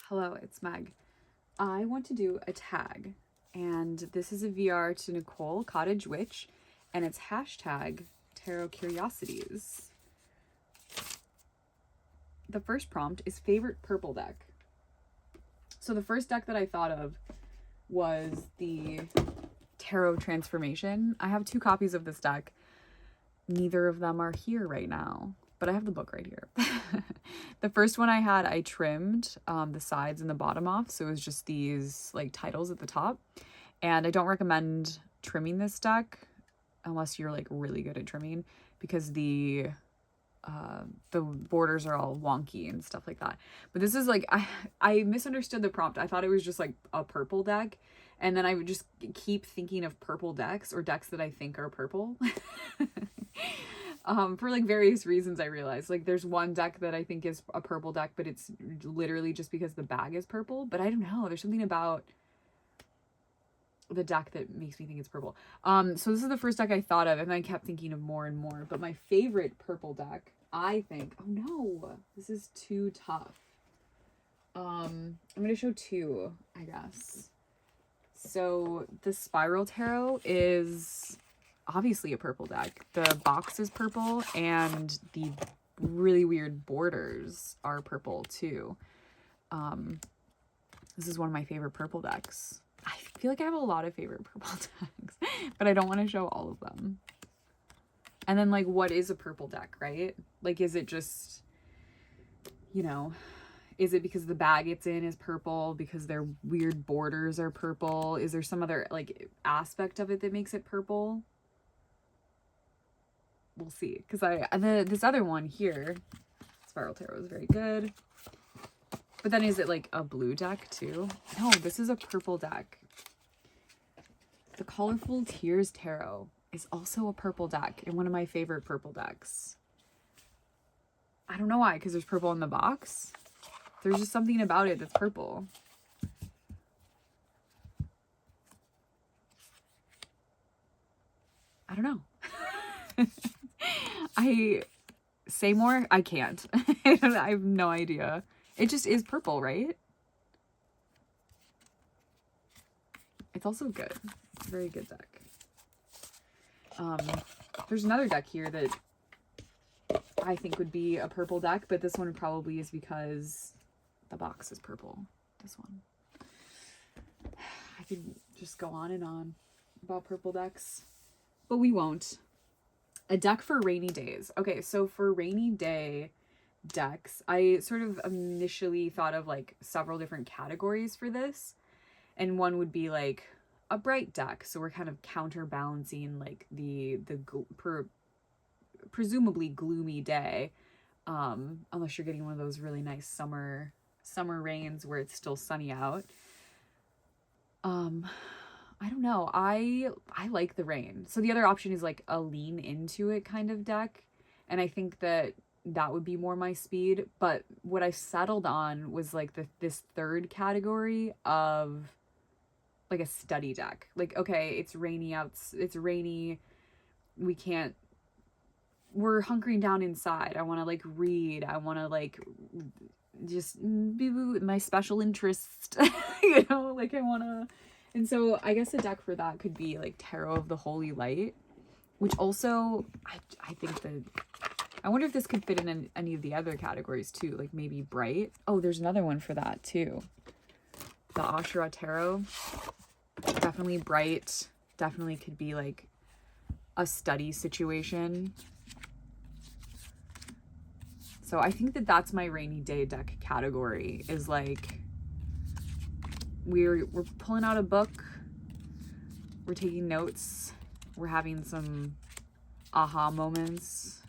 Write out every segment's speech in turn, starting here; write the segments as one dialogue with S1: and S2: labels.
S1: Hello, it's Meg. I want to do a tag, and this is a VR to Nicole, Cottage Witch, and it's hashtag Tarot Curiosities. The first prompt is favorite purple deck. So the first deck that I thought of was the Tarot Transformation. I have 2 copies of this deck. Neither of them are here right now, but I have the book right here. The first one I had, I trimmed the sides and the bottom off, so it was just these like titles at the top. And I don't recommend trimming this deck unless you're like really good at trimming, because the borders are all wonky and stuff like that. But this is like, I misunderstood the prompt. I thought it was just like a purple deck, and then I would just keep thinking of purple decks or decks that I think are purple. For like various reasons. I realized like there's one deck that I think is a purple deck, but it's literally just because the bag is purple. But I don't know, there's something about the deck that makes me think it's purple. So this is the first deck I thought of, and I kept thinking of more and more. But my favorite purple deck, I think, oh no, this is too tough. I'm gonna show 2, I guess. So the Spiral Tarot is obviously a purple deck. The box is purple, and the really weird borders are purple too. This is one of my favorite purple decks. I feel like I have a lot of favorite purple decks, but I don't want to show all of them. And then like, what is a purple deck, right? Like, is it just, you know, is it because the bag it's in is purple, because their weird borders are purple? Is there some other like aspect of it that makes it purple? We'll see. Because this other one here, Spiral Tarot, is very good. But then is it like a blue deck too? No, this is a purple deck. The Colorful Tears Tarot is also a purple deck, and one of my favorite purple decks. I don't know why, because there's purple in the box. There's just something about it that's purple. I don't know. I say more? I can't. I have no idea. It just is purple, right? It's also good. It's a very good deck. There's another deck here that I think would be a purple deck, but this one probably is because the box is purple. This one. I could just go on and on about purple decks, but we won't. A deck for rainy days. Okay, so for rainy day decks, I sort of initially thought of like several different categories for this, and one would be like a bright deck, so we're kind of counterbalancing like the presumably gloomy day, unless you're getting one of those really nice summer rains where it's still sunny out. I don't know, I like the rain. So the other option is like a lean into it kind of deck, and I think that would be more my speed. But what I settled on was like this third category of like a study deck. Like, okay, it's rainy out, it's rainy, we're hunkering down inside. I want to like read, I want to like just be my special interest. You know, like I want to. And so I guess a deck for that could be like Tarot of the Holy Light, which also I think that I wonder if this could fit in any of the other categories too, like maybe bright. Oh, there's another one for that too. The Ashura Tarot. Definitely bright. Definitely could be like a study situation. So I think that that's my rainy day deck category, is like we're pulling out a book, we're taking notes, we're having some aha moments.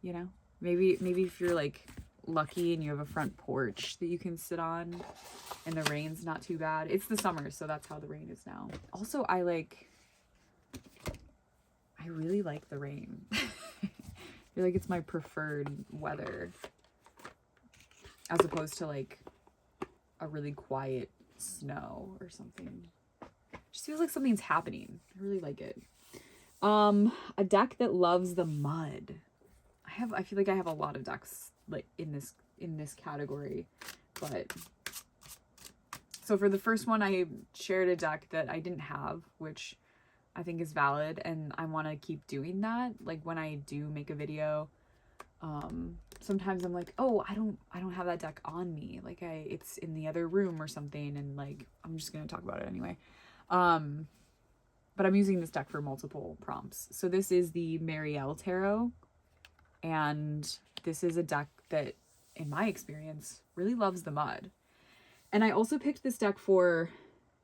S1: You know, maybe if you're like lucky and you have a front porch that you can sit on and the rain's not too bad. It's the summer, so that's how the rain is now. Also, I really like the rain. I feel like it's my preferred weather, as opposed to like a really quiet snow or something. It just feels like something's happening. I really like it. A deck that loves the mud. I feel like I have a lot of decks like in in this category. But so for the first one, I shared a deck that I didn't have, which I think is valid, and I want to keep doing that. Like when I do make a video, sometimes I'm like, oh, I don't have that deck on me. Like it's in the other room or something, and like I'm just gonna talk about it anyway. But I'm using this deck for multiple prompts. So this is the Marielle Tarot, and this is a deck that, in my experience, really loves the mud. And I also picked this deck for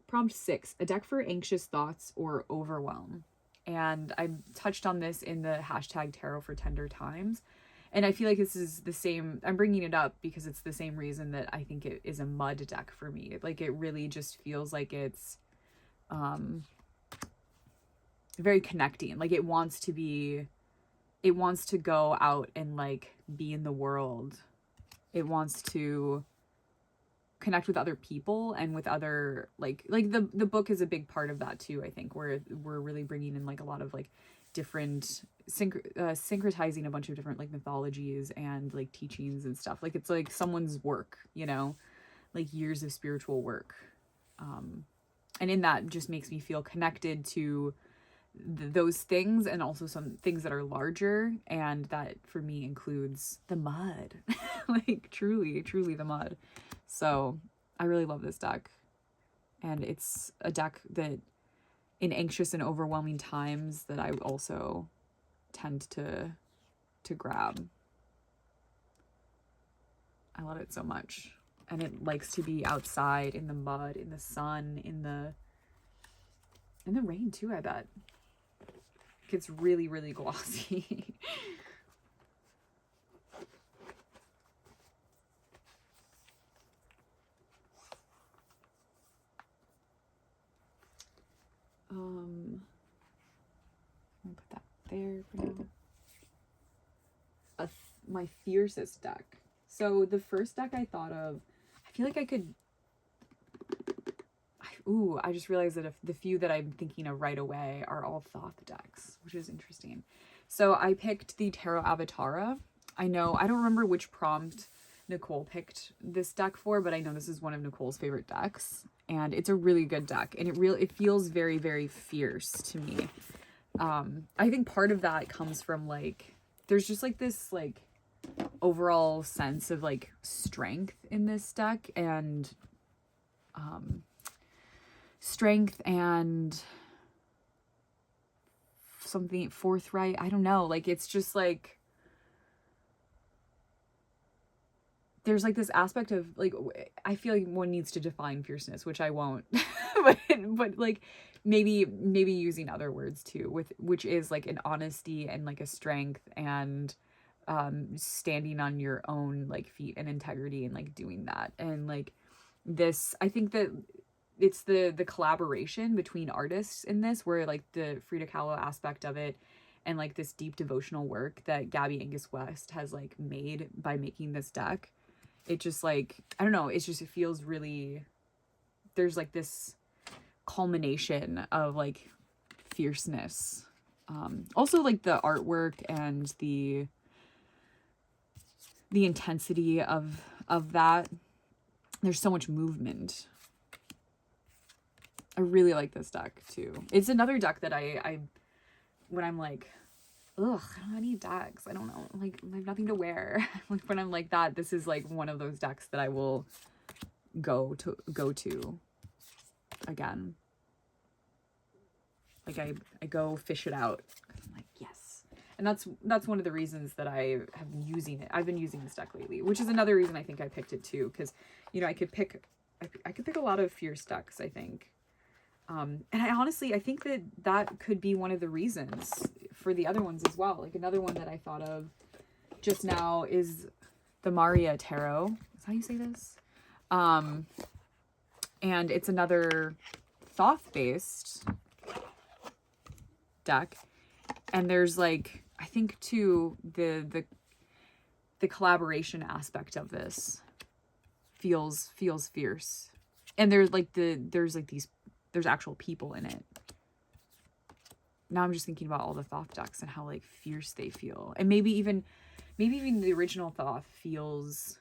S1: prompt 6, a deck for anxious thoughts or overwhelm. And I touched on this in the hashtag tarot for tender times. And I feel like this is the same, I'm bringing it up because it's the same reason that I think it is a mud deck for me. Like it really just feels like it's very connecting. Like it wants to go out and like be in the world. It wants to connect with other people and with other like the book is a big part of that too. I think we're really bringing in like a lot of like different syncretizing a bunch of different like mythologies and like teachings and stuff. Like it's like someone's work, you know, like years of spiritual work, and in that just makes me feel connected to those things, and also some things that are larger, and that for me includes the mud. Like truly the mud. So I really love this deck, and it's a deck that in anxious and overwhelming times that I also tend to grab. I love it so much, and it likes to be outside in the mud, in the sun, in the rain too, I bet. It's really glossy. I'll put that there for now. My Fiercest deck. So the first deck I thought of, I feel like I could. I just realized that if the few that I'm thinking of right away are all Thoth decks, which is interesting. So I picked the Tarot Avatara. I don't remember which prompt Nicole picked this deck for, but I know this is one of Nicole's favorite decks, and it's a really good deck, and it feels very fierce to me. I think part of that comes from like there's just like this like overall sense of like strength in this deck, and strength and something forthright. I don't know. Like it's just like there's like this aspect of like I feel like one needs to define fierceness, which I won't. but like maybe using other words too, which is like an honesty and like a strength and standing on your own like feet and integrity and like doing that. And like this, I think that it's the collaboration between artists in this, where like the Frida Kahlo aspect of it and like this deep devotional work that Gabby Angus West has like made by making this deck. It just like, I don't know, it feels really, there's like this culmination of like fierceness. Also like the artwork and the intensity of that. There's so much movement. I really like this deck too. It's another deck that I when I'm like, ugh, I don't have any decks. I don't know. Like I have nothing to wear. Like when I'm like that, this is like one of those decks that I will go to again. Like I go fish it out. I'm like, yes. And that's one of the reasons that I have been using it. I've been using this deck lately, which is another reason I think I picked it too, because you know I could pick a lot of fierce decks, I think. And I think that could be one of the reasons for the other ones as well. Like another one that I thought of just now is the Maria Tarot. Is that how you say this? And it's another Thoth-based deck. And there's like, I think too, the collaboration aspect of this feels fierce. And there's actual people in it. Now I'm just thinking about all the Thoth decks and how like fierce they feel. And maybe even the original Thoth feels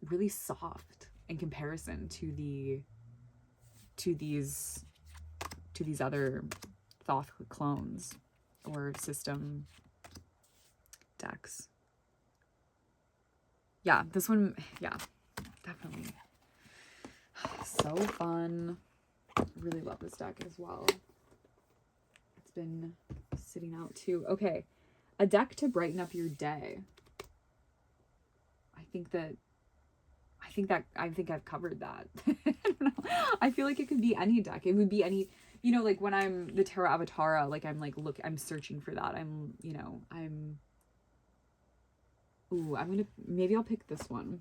S1: really soft in comparison to these other Thoth clones or system decks. Yeah, this one, yeah, definitely. So fun. Really love this deck as well. It's been sitting out too. Okay, a deck to brighten up your day. I think I've covered that. I don't know. I feel like it could be any deck. It would be any, you know, like when I'm the Tarot Avatara, like I'm like, look, I'm searching for that. Ooh, maybe I'll pick this one.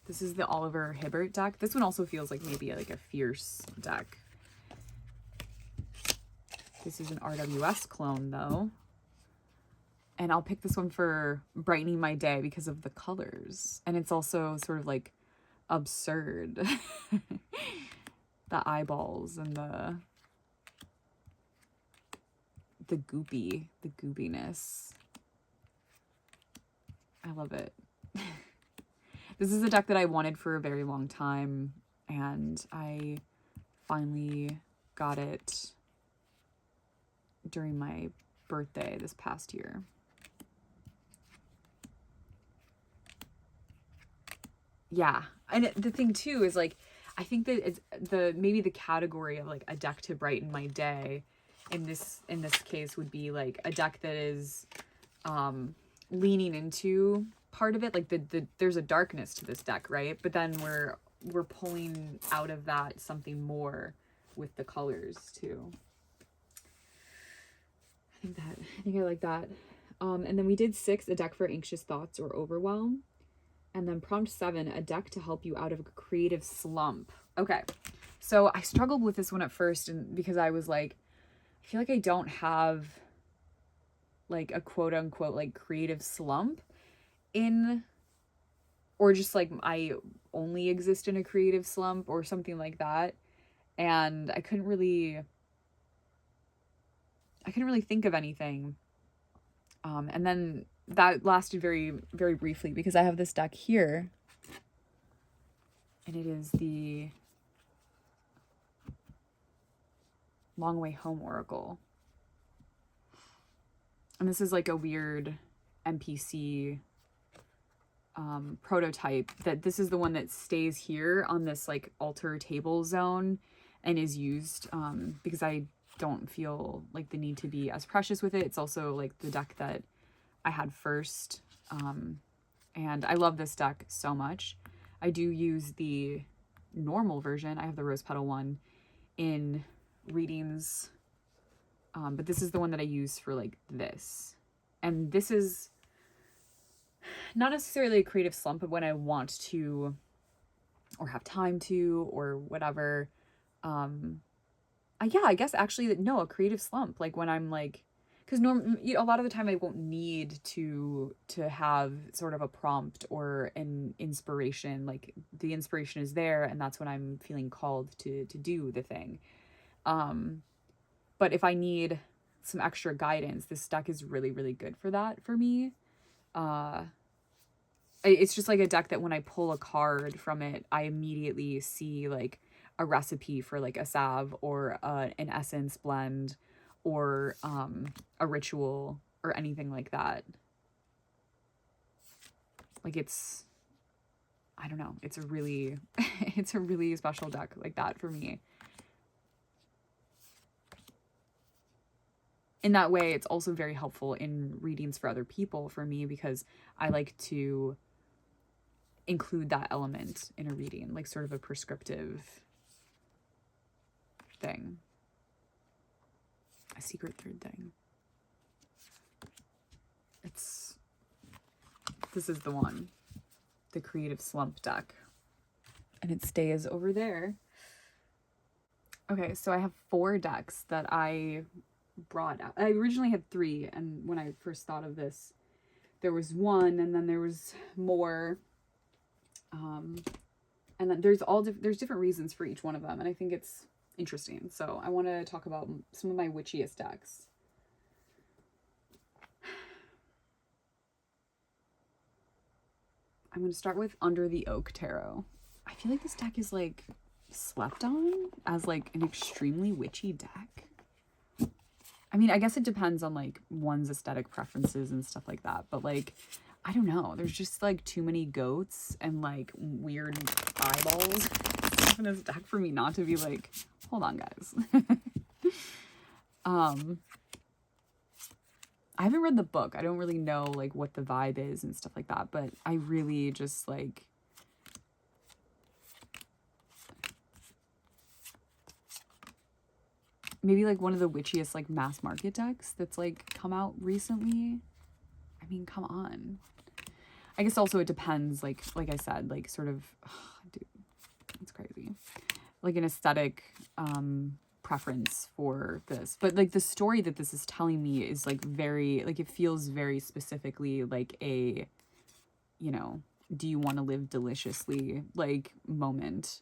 S1: This is the Oliver Hibbert deck. This one also feels like maybe like a fierce deck. This is an RWS clone though. And I'll pick this one for brightening my day because of the colors. And it's also sort of like absurd. The eyeballs and the goopiness. I love it. This is a deck that I wanted for a very long time, and I finally got it during my birthday this past year. Yeah, and the thing too is like, I think that it's maybe the category of like a deck to brighten my day in this case would be like a deck that is leaning into part of it, like there's a darkness to this deck, right? But then we're pulling out of that something more with the colors too. I think I like that. And then we did 6, a deck for anxious thoughts or overwhelm. And then prompt 7, a deck to help you out of a creative slump. Okay, so I struggled with this one at first, and because I was like, I feel like I don't have like a quote unquote like creative slump or just like I only exist in a creative slump or something like that. And I couldn't really think of anything. And then that lasted very, very briefly because I have this deck here, and it is the Long Way Home Oracle. And this is like a weird NPC prototype, that this is the one that stays here on this like altar table zone and is used because I don't feel like the need to be as precious with it. It's also like the deck that I had first, and I love this deck so much. I do use the normal version. I have the rose petal one in readings, but this is the one that I use for like this. And this is not necessarily a creative slump, but when I want to or have time to or whatever. Yeah, I guess actually no, a creative slump, like when I'm like, because a lot of the time I won't need to have sort of a prompt or an inspiration. Like the inspiration is there, and that's when I'm feeling called to do the thing. But if I need some extra guidance, this deck is really, really good for that for me. It's just like a deck that when I pull a card from it, I immediately see like a recipe for like a salve or an essence blend or a ritual or anything like that. Like it's, I don't know, it's a really it's a really special deck like that for me. In that way, it's also very helpful in readings for other people for me, because I like to include that element in a reading, like sort of a prescriptive thing. A secret third thing. This is the one, the Creative Slump deck, and it stays over there. Okay, so I have 4 decks that I brought out. I originally had 3, and when I first thought of this, there was 1, and then there was more, and then there's different reasons for each one of them, and I think it's interesting. So I want to talk about some of my Witchiest decks. I'm going to start with Under the Oak Tarot. I feel like this deck is like slept on as like an extremely witchy deck. I mean, I guess it depends on like one's aesthetic preferences and stuff like that, but like, I don't know. There's just like too many goats and like weird eyeballs in this deck for me not to be like, hold on, guys. I haven't read the book. I don't really know like what the vibe is and stuff like that, but I really just like, maybe like one of the witchiest like mass market decks that's like come out recently. I mean, come on. I guess also it depends, like I said, like sort of, dude, it's crazy. Like an aesthetic preference for this. But like the story that this is telling me is like very, like it feels very specifically like a, you know, do you want to live deliciously like moment.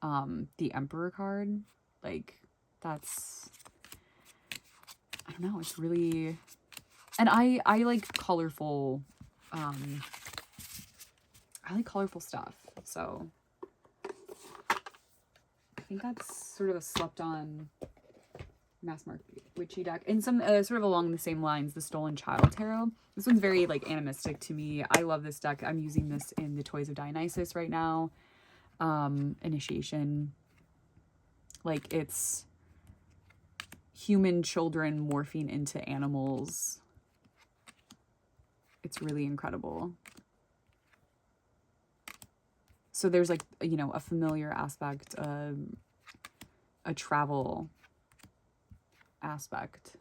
S1: The Emperor card, like that's, I don't know, it's really, and I like colorful, I like colorful stuff, so I think that's sort of a slept on mass market witchy deck. And some sort of along the same lines, the Stolen Child Tarot. This one's very like animistic to me. I love this deck. I'm using this in the Toys of Dionysus right now. Initiation. Like it's human children morphing into animals. It's really incredible. So there's like, you know, a familiar aspect, a travel aspect.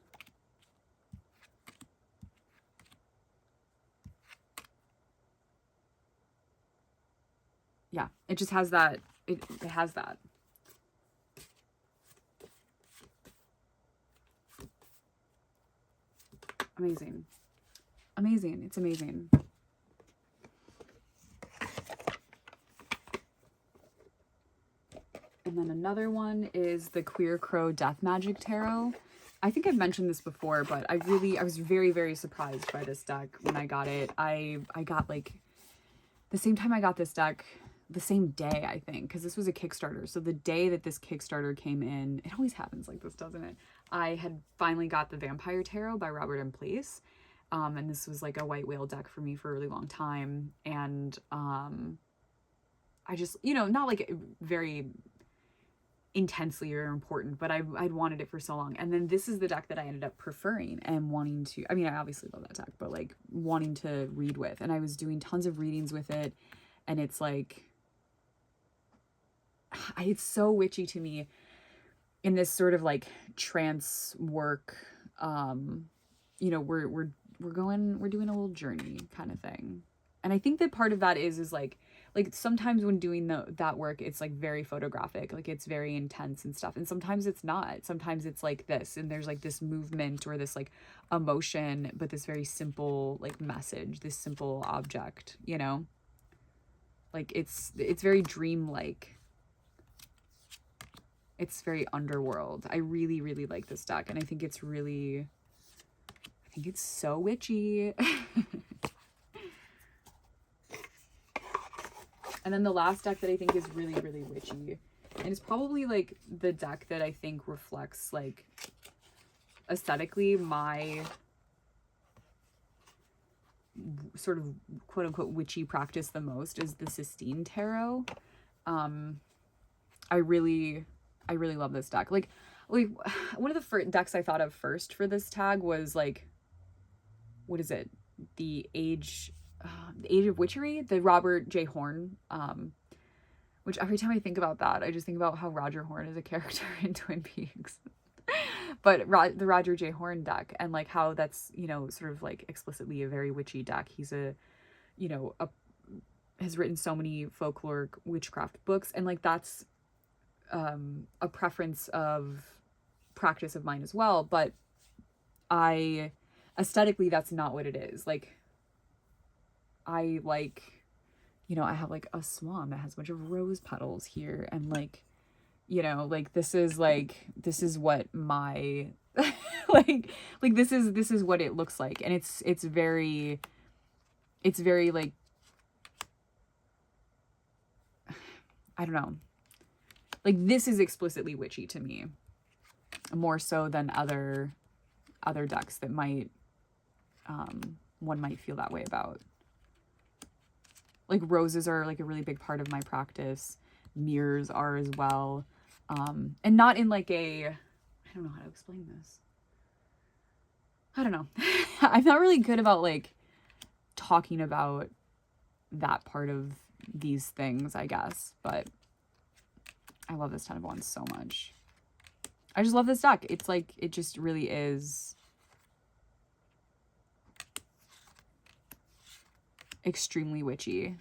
S1: Yeah, it just has that, it has that. Amazing. Amazing. It's amazing. And then another one is the Queer Crow Death Magic Tarot. I think I've mentioned this before, but I was very, very surprised by this deck when I got it. I got like, the same time I got this deck, the same day, I think, because this was a Kickstarter. So the day that this Kickstarter came in, it always happens like this, doesn't it? I had finally got the Vampire Tarot by Robert M. Place. And this was like a white whale deck for me for a really long time. And I just, you know, not like very intensely or important, but I'd wanted it for so long. And then this is the deck that I ended up preferring and wanting to, I mean, I obviously love that deck, but like wanting to read with. And I was doing tons of readings with it. And it's like, it's so witchy to me in this sort of like trance work. You know, we're doing a little journey kind of thing. And I think that part of that is like sometimes when doing that work, it's like very photographic, like it's very intense and stuff. And sometimes it's not. Sometimes it's like this, and there's like this movement or this like emotion, but this very simple like message, this simple object, you know? Like it's very dreamlike. It's very underworld. I really, really like this deck, and I think it's so witchy. And then the last deck that I think is really, really witchy, and it's probably like the deck that I think reflects like aesthetically my sort of quote unquote witchy practice the most, is the Sistine Tarot. I really love this deck. Like one of the decks I thought of first for this tag was like, what is it? The Age of Witchery, the Robert J. Horn, which every time I think about that, I just think about how Roger Horn is a character in Twin Peaks. But the Roger J. Horn deck, and like how that's, you know, sort of like explicitly a very witchy deck. He's has written so many folkloric witchcraft books, and like that's a preference of practice of mine as well. But aesthetically, that's not what it is. Like, I like, you know, I have like a swan that has a bunch of rose petals here, and like, you know, like this is what my like this is what it looks like. And it's very like I don't know. Like, this is explicitly witchy to me, more so than other decks that might, one might feel that way about. Like, roses are like a really big part of my practice. Mirrors are as well. And not in like I don't know how to explain this. I don't know. I'm not really good about like talking about that part of these things, I guess, but I love this Ten of Wands so much. I just love this deck. It's like, it just really is extremely witchy.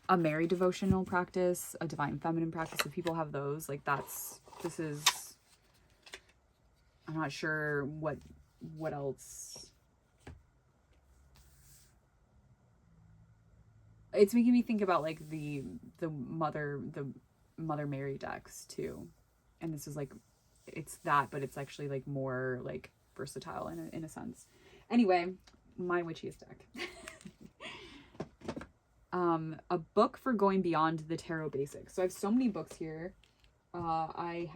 S1: A Mary devotional practice, a divine feminine practice. If people have those, like, this is, I'm not sure what else. It's making me think about like the Mother Mary decks too. And this is like, it's that, but it's actually like more like versatile in a sense. Anyway, my Witchiest deck. A book for going beyond the tarot basics. So I have so many books here. I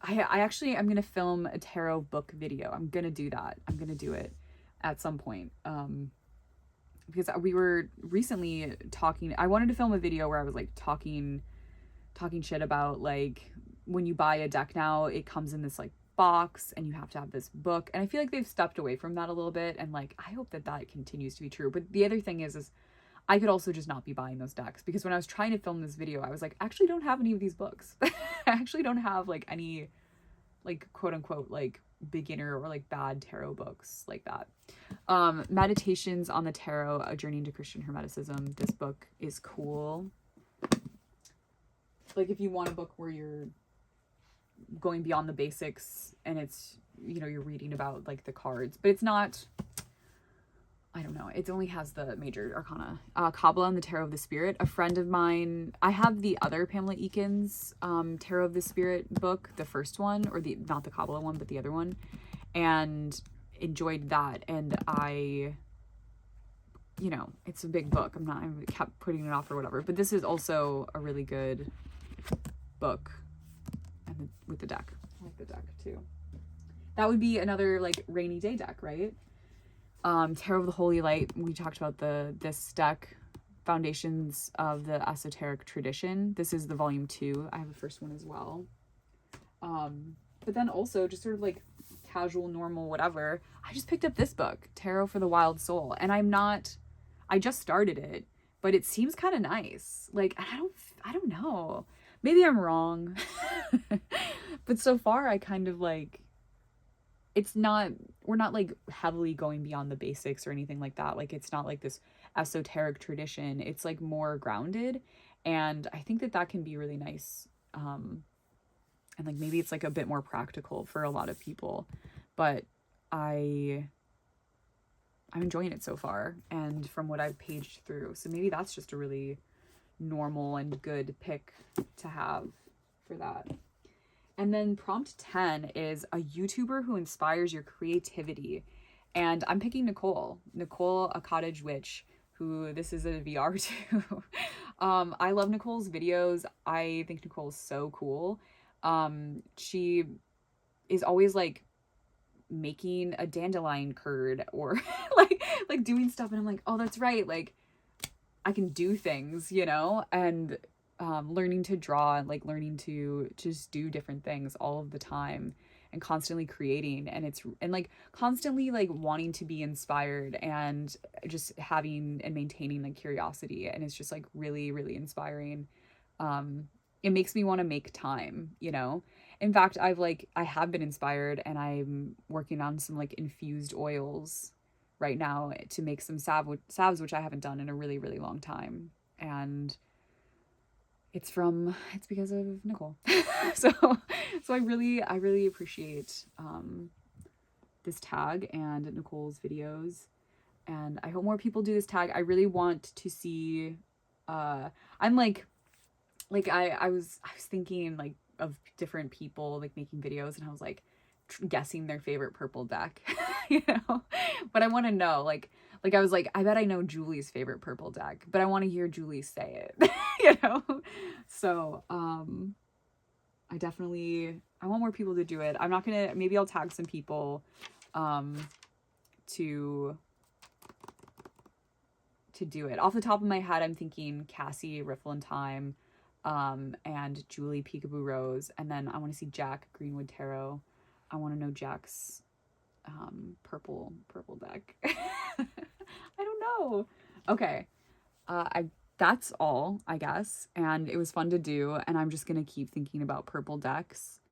S1: actually, I'm going to film a tarot book video. I'm going to do that. I'm going to do it at some point. Because we were recently talking, I wanted to film a video where I was like talking shit about like, when you buy a deck now, it comes in this like box and you have to have this book. And I feel like they've stepped away from that a little bit. And like, I hope that continues to be true. But the other thing is I could also just not be buying those decks, because when I was trying to film this video, I was like, I actually don't have any of these books. I actually don't have like any like quote unquote like beginner or like bad tarot books like that. Meditations on the Tarot, A Journey into Christian Hermeticism. This book is cool. Like, if you want a book where you're going beyond the basics and it's, you know, you're reading about like the cards, but it's not, I don't know, it only has the major arcana. Kabbalah and the Tarot of the Spirit. A friend of mine, I have the other Pamela Eakins Tarot of the Spirit book, the first one, or the, not the Kabbalah one, but the other one, and enjoyed that. And I, you know, it's a big book. I kept putting it off or whatever, but this is also a really good book. And with the deck, I like the deck too. That would be another like rainy day deck, right? Tarot of the Holy Light. We talked about this deck, Foundations of the Esoteric Tradition. This is the volume 2. I have the first one as well. But then also just sort of like casual, normal, whatever. I just picked up this book, Tarot for the Wild Soul, and I just started it, but it seems kind of nice. Like, I don't know. Maybe I'm wrong. But so far I kind of like, we're not like heavily going beyond the basics or anything like that. Like, it's not like this esoteric tradition. It's like more grounded. And I think that can be really nice. And like, maybe it's like a bit more practical for a lot of people, but I'm enjoying it so far. And from what I've paged through, so maybe that's just a really normal and good pick to have for that. And then prompt 10 is a YouTuber who inspires your creativity. And I'm picking Nicole, a cottage witch, who this is a VR too. I love Nicole's videos. I think Nicole's so cool. She is always like making a dandelion curd or like doing stuff. And I'm like, oh, that's right. Like, I can do things, you know, and learning to draw and like learning to just do different things all of the time and constantly creating, and like constantly like wanting to be inspired and just having and maintaining like curiosity. And it's just like really, really inspiring. It makes me want to make time, you know. In fact, I have been inspired, and I'm working on some like infused oils right now to make some salves, which I haven't done in a really, really long time. And it's because of Nicole. so I really appreciate this tag and Nicole's videos, and I hope more people do this tag. I really want to see I'm like I was thinking like of different people like making videos, and I was like guessing their favorite purple deck, you know. But I want to know like Like I was like, I bet I know Julie's favorite purple deck, but I want to hear Julie say it, you know? So, I want more people to do it. I'm not gonna, maybe I'll tag some people, to do it. Off the top of my head, I'm thinking Cassie, Riffle and Time, and Julie Peekaboo Rose, and then I want to see Jack Greenwood Tarot. I want to know Jack's purple deck. I don't know. Okay. That's all, I guess. And it was fun to do, and I'm just gonna keep thinking about purple decks.